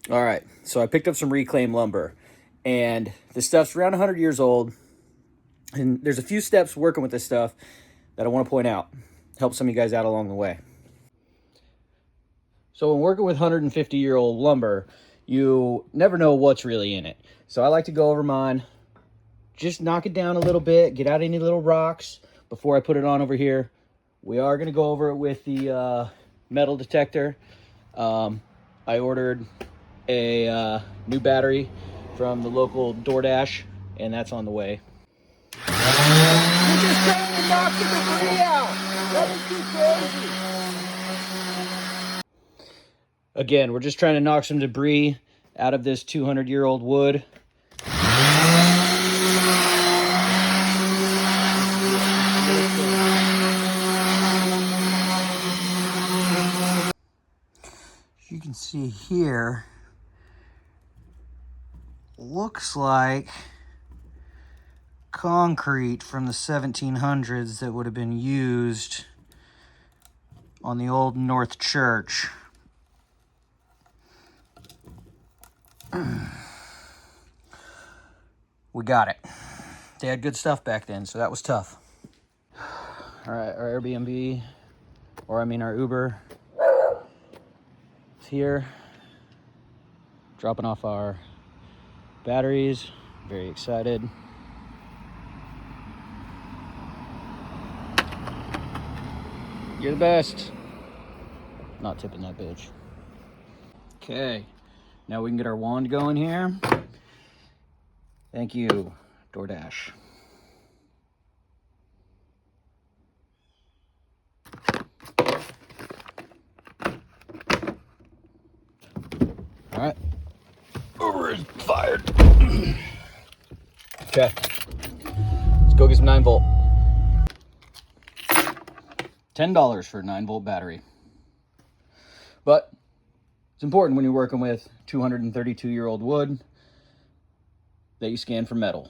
All right, so I picked up some reclaimed lumber, and this stuff's around 100 years old. And there's a few steps working with this stuff that I want to point out, help some of you guys out along the way. So when working with 150-year-old lumber, you never know what's really in it. So I like to go over mine, just knock it down a little bit, get out any little rocks before I put it on over here. We are going to go over it with the metal detector. I ordered a new battery from the local DoorDash, and that's on the way. You're just trying to knock the debris out. That is too crazy. Again, we're just trying to knock some debris out of this 200-year-old wood. You can see here, looks like concrete from the 1700s that would have been used on the old North Church. We got it. They had good stuff back then, so that was tough. All right, our Airbnb, or I mean our Uber, is here, dropping off our batteries. Very excited. You're the best. Not tipping that bitch. Okay, now we can get our wand going here. Thank you, DoorDash. All right, Uber is fired. Okay, let's go get some 9-volt. $10 for a 9-volt battery. But it's important when you're working with 232-year-old wood that you scan for metal.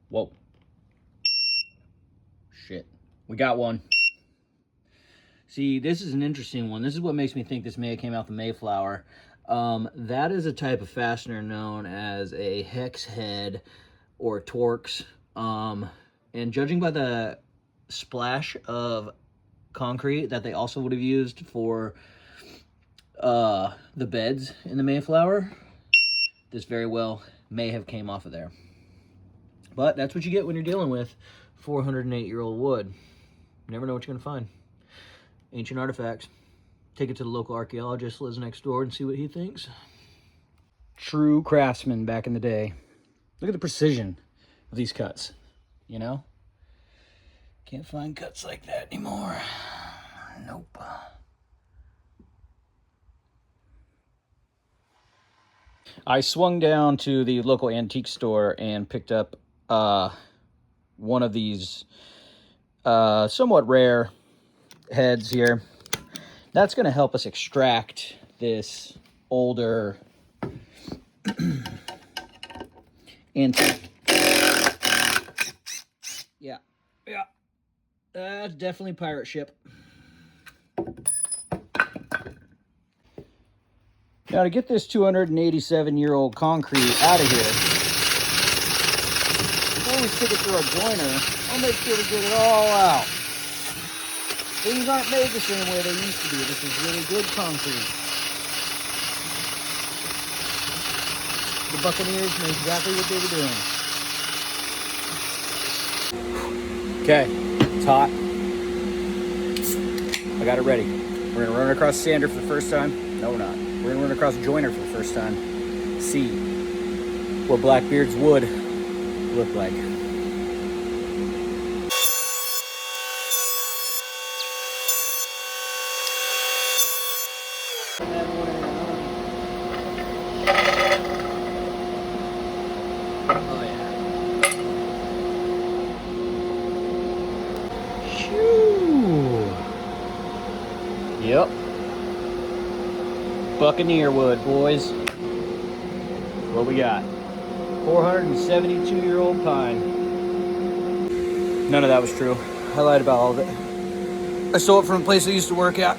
Whoa. Shit. We got one. See, this is an interesting one. This is what makes me think this may have came out the Mayflower. That is a type of fastener known as a hex head or Torx. And judging by the splash of concrete that they also would have used for the beds in the Mayflower, this very well may have came off of there. But that's what you get when you're dealing with 408-year-old wood. You never know what you're going to find. Ancient artifacts. Take it to the local archaeologist who lives next door and see what he thinks. True craftsman back in the day. Look at the precision of these cuts, you know? Can't find cuts like that anymore. Nope. I swung down to the local antique store and picked up one of these somewhat rare heads here. That's going to help us extract this older antique. Yeah. That's definitely pirate ship. Now to get this 287-year-old concrete out of here, before we stick it through our joiner, I'll make sure to get it all out. Things aren't made the same way they used to be. This is really good concrete. The Buccaneers knew exactly what they were doing. Okay, it's hot. I got it ready. We're gonna run it across sander for the first time. No, we're not. We're gonna run it across joiner for the first time. See what Blackbeard's wood look like. Yep. Buccaneer wood, boys. What we got? 472-year-old pine. None of that was true. I lied about all of it. I stole it from a place I used to work at.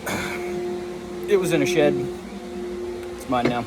It was in a shed. It's mine now.